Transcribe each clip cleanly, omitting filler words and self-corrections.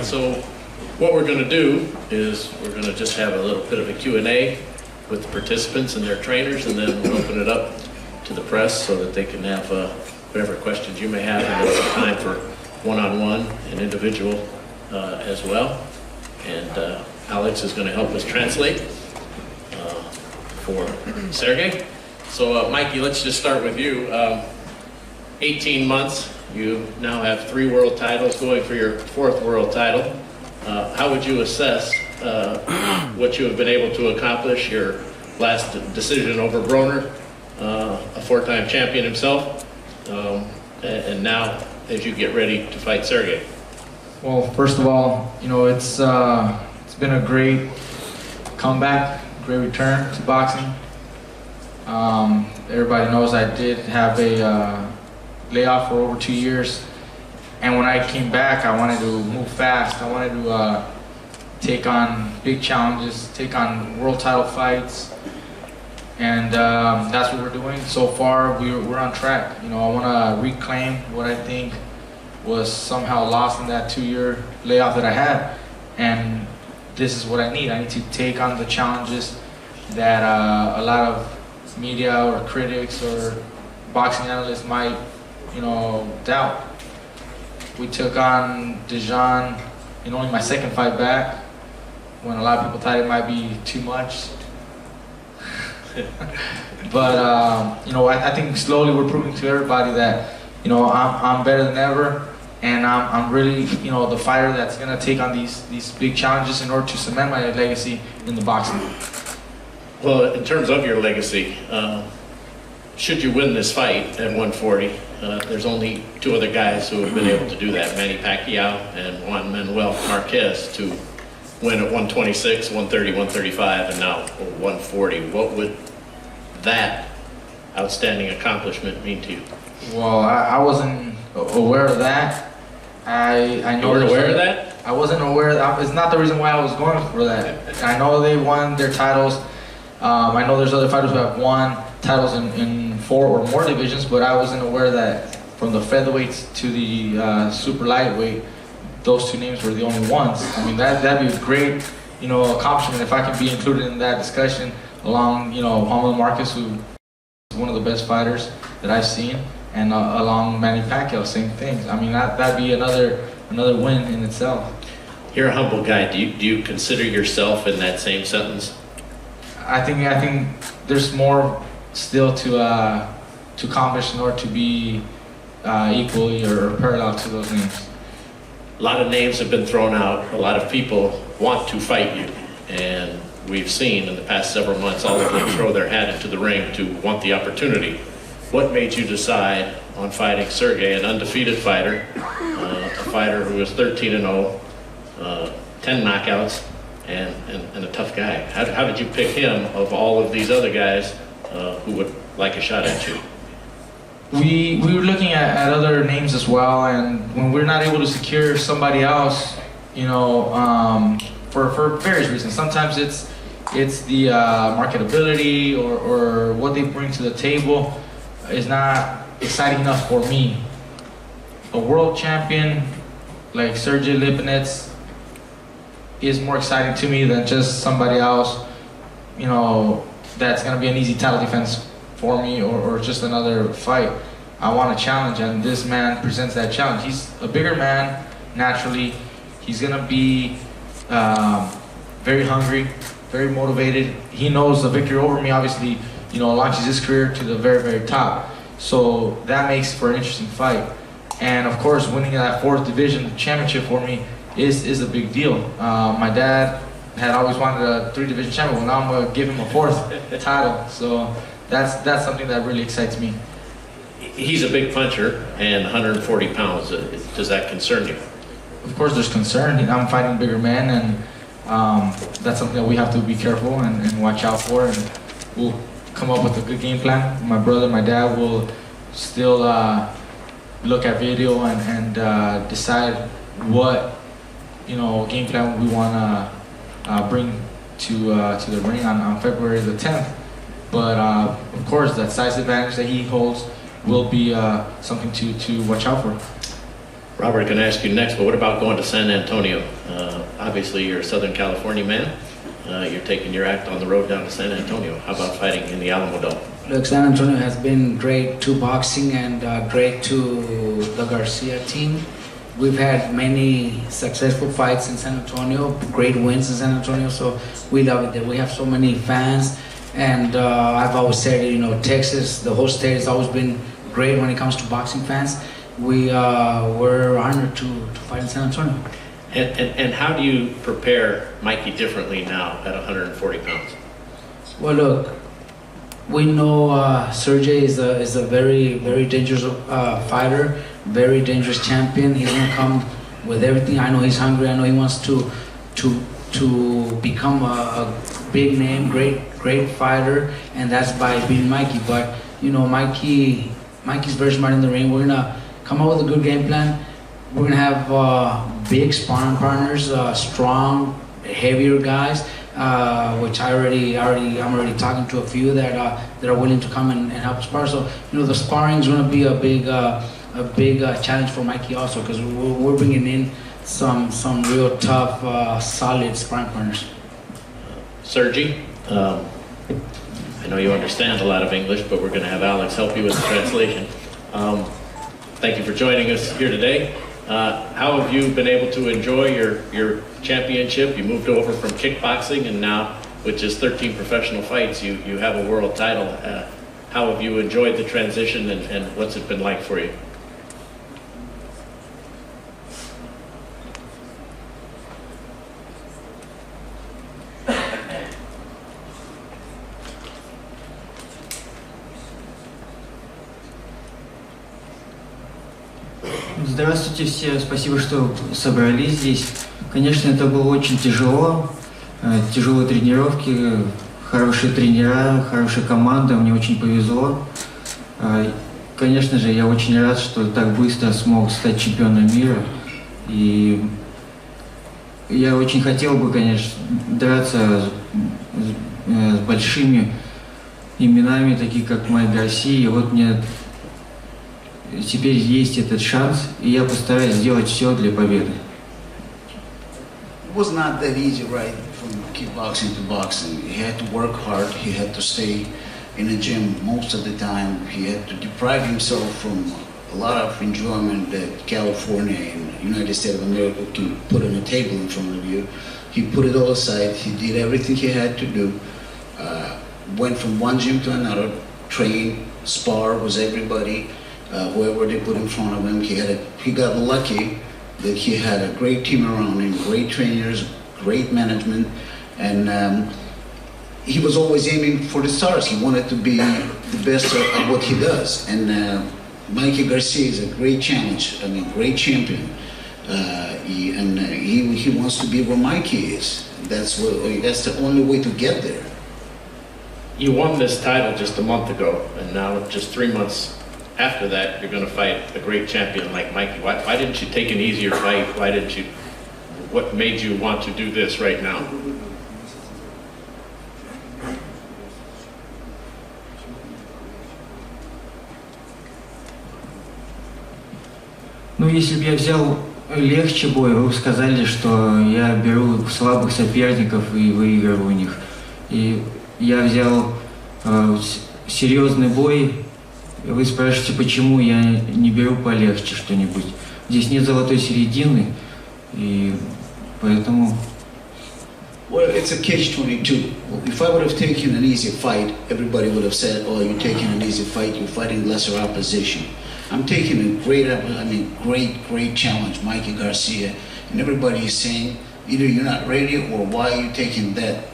so what we're going to do is we're going to just have a little bit of a Q&A with the participants and their trainers, and then we'll open it up to the press so that they can have whatever questions you may have, and there's some time for one-on-one and individual as well. And Alex is going to help us translate for Sergey. So Mikey, let's just start with you. 18 months, you now have 3 world titles, going for your 4th world title. How would you assess what you have been able to accomplish, your last decision over Broner, a 4-time champion himself, and now as you get ready to fight Sergey? Well, first of all, you know, it's been a great comeback, great return to boxing. Everybody knows I did have a layoff for over 2 years, and when I came back, I wanted to move fast. I wanted to take on big challenges, take on world title fights, and that's what we're doing. So far, we're on track. You know, I want to reclaim what I think was somehow lost in that 2-year layoff that I had, and this is what I need. I need to take on the challenges that a lot of media or critics or boxing analysts might, you know, doubt. We took on Dijon in only my 2nd fight back, when a lot of people thought it might be too much. But you know, I think slowly we're proving to everybody that, you know, I'm better than ever, and I'm really, you know, the fighter that's gonna take on these big challenges in order to cement my legacy in the boxing. Well, in terms of your legacy, should you win this fight at 140, there's only 2 other guys who have been able to do that, Manny Pacquiao and Juan Manuel Marquez, to win at 126, 130, 135, and now 140. What would that outstanding accomplishment mean to you? Well, I wasn't aware of that. I know. You weren't aware of that? I wasn't aware of that. It's not the reason why I was going for that. I know they won their titles. I know there's other fighters who have won titles in 4 or more divisions, but I wasn't aware that from the featherweights to the super lightweight, those 2 names were the only ones. I mean, that'd be a great, you know, accomplishment if I can be included in that discussion along, you know, Juan Marquez, who is one of the best fighters that I've seen, and along Manny Pacquiao, same thing. I mean, that'd be another win in itself. You're a humble guy. Do you consider yourself in that same sentence? I think there's more still to accomplish in order to be equally or parallel to those names. A lot of names have been thrown out. A lot of people want to fight you, and we've seen in the past several months all of them throw their hat into the ring to want the opportunity. What made you decide on fighting Sergey, an undefeated fighter, a fighter who was 13-0, 10 knockouts, and a tough guy? How did you pick him of all of these other guys who would like a shot at you? We were looking at other names as well, and when we're not able to secure somebody else, you know, for various reasons. Sometimes it's the marketability or what they bring to the table is not exciting enough for me. A world champion like Sergey Lipinets is more exciting to me than just somebody else, you know, that's gonna be an easy title defense for me, or just another fight. I want a challenge, and this man presents that challenge. He's a bigger man, naturally. He's gonna be very hungry, very motivated. He knows the victory over me, obviously, you know, launches his career to the very, very top. So that makes for an interesting fight. And of course, winning that 4th division championship for me is a big deal. My dad had always wanted a 3-division champion. Well, now I'm gonna give him a 4th title. So that's something that really excites me. He's a big puncher and 140 pounds. Does that concern you? Of course there's concern. I'm fighting bigger men, and that's something that we have to be careful and watch out for, and we'll come up with a good game plan. My brother, my dad will still look at video and decide what, you know, game plan we want to bring to the ring on February the 10th. But of course, that size advantage that he holds will be something to watch out for. Robert, I'm going to ask you next, but what about going to San Antonio? Obviously, you're a Southern California man. You're taking your act on the road down to San Antonio. How about fighting in the Alamo Dome? Look, San Antonio has been great to boxing and great to the Garcia team. We've had many successful fights in San Antonio, great wins in San Antonio, so we love it there. We have so many fans, and I've always said, you know, Texas, the whole state has always been great when it comes to boxing fans. We're honored to fight in San Antonio. And how do you prepare Mikey differently now at 140 pounds? Well, look, we know Sergey is a very, very dangerous fighter, very dangerous champion. He's gonna come with everything. I know he's hungry. I know he wants to become a big name, great fighter, and that's by beating Mikey. But you know, Mikey's very smart in the ring. We're gonna come up with a good game plan. We're gonna have big sparring partners, strong, heavier guys. Which I'm already talking to a few that are willing to come and help spar. So you know, the sparring is going to be a big challenge for Mikey also, because we're bringing in some real tough, solid sparring partners. Sergey, I know you understand a lot of English, but we're going to have Alex help you with the translation. Thank you for joining us here today. How have you been able to enjoy your championship? You moved over from kickboxing, and now with just 13 professional fights, you have a world title. How have you enjoyed the transition, and what's it been like for you? Здравствуйте все, спасибо, что собрались здесь. Конечно, это было очень тяжело, тяжелые тренировки, хорошие тренера, хорошая команда, мне очень повезло. Конечно же, я очень рад, что так быстро смог стать чемпионом мира. И я очень хотел бы, конечно, драться с большими именами, такие как Майк Гарсия. И вот мне теперь есть этот шанс, и я постараюсь сделать все для победы. It was not that easy, right, from kickboxing to boxing. He had to work hard. He had to stay in the gym most of the time. He had to deprive himself from a lot of enjoyment that California and United States of America can put on the table in front of you. He put it all aside. He did everything he had to do. Went from one gym to another, trained, spar with everybody. Whoever they put in front of him, he got lucky that he had a great team around him, great trainers, great management, and he was always aiming for the stars. He wanted to be the best at what he does, and Mikey Garcia is a great challenge, I mean, great champion, he wants to be where Mikey is. That's the only way to get there. You won this title just a month ago, and now just 3 months after that, you're going to fight a great champion like Mikey. Why didn't you take an easier fight? What made you want to do this right now? Ну, если бы я взял легче бой, вы бы сказали, что я беру слабых соперников и выигрываю у них. И я взял серьезный бой. Вы спрашиваете, почему я не беру полегче что-нибудь. Здесь нет золотой середины, и поэтому... Well, it's a catch-22. If I would have taken an easy fight, everybody would have said, oh, you're taking an easy fight, you're fighting lesser opposition. I'm taking a great challenge, Mikey Garcia, and everybody is saying, either you're not ready or why are you taking that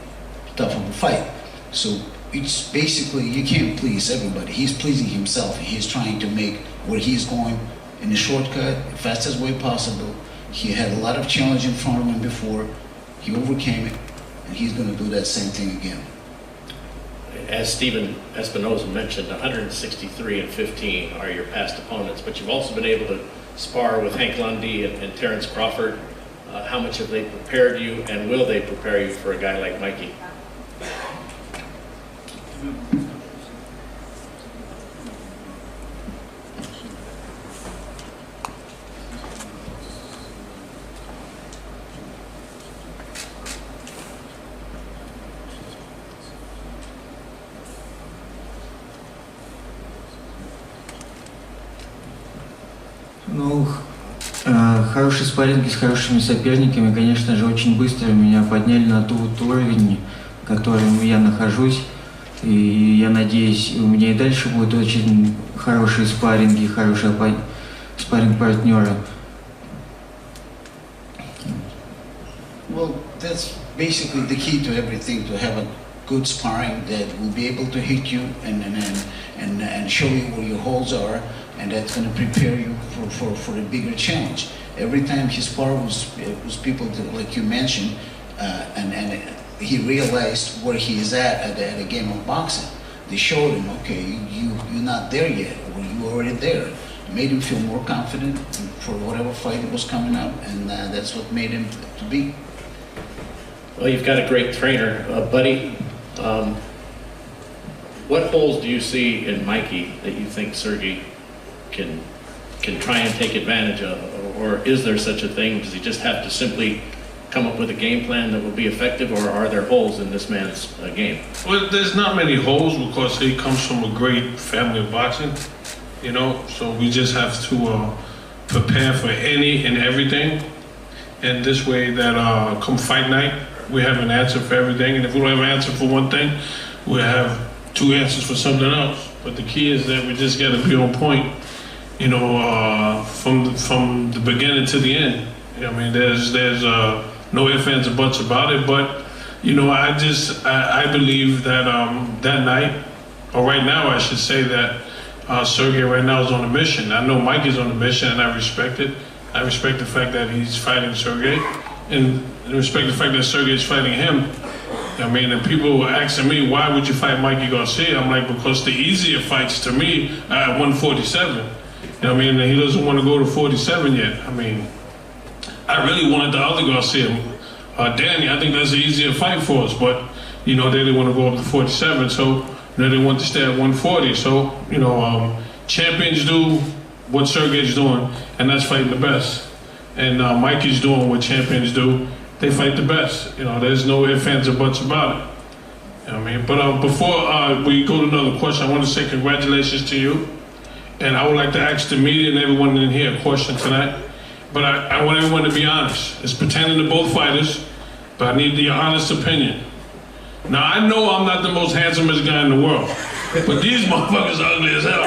tough of a fight? So it's basically, you can't please everybody. He's pleasing himself. He's trying to make where he's going in the shortcut, the fastest way possible. He had a lot of challenge in front of him before. He overcame it, and he's going to do that same thing again. As Steven Espinoza mentioned, 163 and 15 are your past opponents, but you've also been able to spar with Hank Lundy and Terrence Crawford. How much have they prepared you, and will they prepare you for a guy like Mikey? Ну, хорошие спарринги с хорошими соперниками, конечно же, очень быстро меня подняли на тот уровень, в котором я нахожусь. И я надеюсь, у меня и дальше будут очень хорошие спарринги, хорошие спарринг-партнеры. Well, that's basically the key to everything, to have a good sparring that will be able to hit you and show you where your holes are, and that's going to prepare you for a bigger challenge. Every time he sparred was people that, like you mentioned, and he realized where he is at a game of boxing. They showed him, okay, you're not there yet, or you're already there. Made him feel more confident for whatever fight that was coming up, and that's what made him to beat. Well, you've got a great trainer, buddy. What holes do you see in Mikey that you think Sergey can try and take advantage of? Or is there such a thing? Does he just have to simply come up with a game plan that will be effective, or are there holes in this man's game? Well, there's not many holes because he comes from a great family of boxing, you know, so we just have to prepare for any and everything. And this way that come fight night, we have an answer for everything. And if we don't have an answer for one thing, we have two answers for something else. But the key is that we just got to be on point, you know, from the beginning to the end. You know, I mean, there's no ifs, ands, or buts about it. But you know, I believe that that night, or right now, I should say that Sergey right now is on a mission. I know Mike is on a mission, and I respect it. I respect the fact that he's fighting Sergey, and respect the fact that Sergey is fighting him. I mean, and people were asking me, why would you fight Mikey Garcia? I'm like, because the easier fights to me are at 147. You know what I mean? And he doesn't want to go to 47 yet. I mean, I really wanted the other Garcia. Danny, I think that's an easier fight for us, but, you know, they didn't want to go up to 47, so they didn't want to stay at 140. So, you know, champions do what Sergey's doing, and that's fighting the best. And Mikey's doing what champions do. They fight the best. You know, there's no ifs, ands, or buts about it. You know what I mean? But before we go to another question, I want to say congratulations to you. And I would like to ask the media and everyone in here a question tonight. But I want everyone to be honest. It's pertaining to both fighters, but I need your honest opinion. Now, I know I'm not the most handsomest guy in the world, but these motherfuckers are ugly as hell.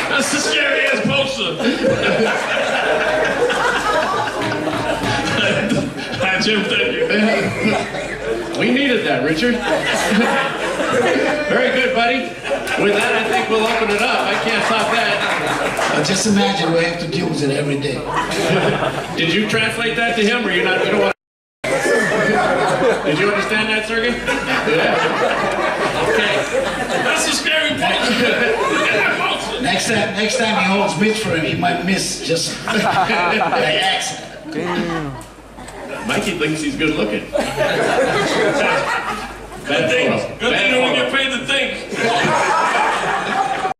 That's a scary ass poster. Hi, Jim, thank you. We needed that, Richard. Very good, buddy. With that, I think we'll open it up. I can't top that. Just imagine we have to deal with it every day. Did you translate that to him, or you don't want? Did you understand that, Sergey? Yeah. Okay. That's a scary poster. Next time he holds mitts for him, he might miss just by accident. Mikey thinks he's good looking. Bad Good thing photo. you don't get paid to think.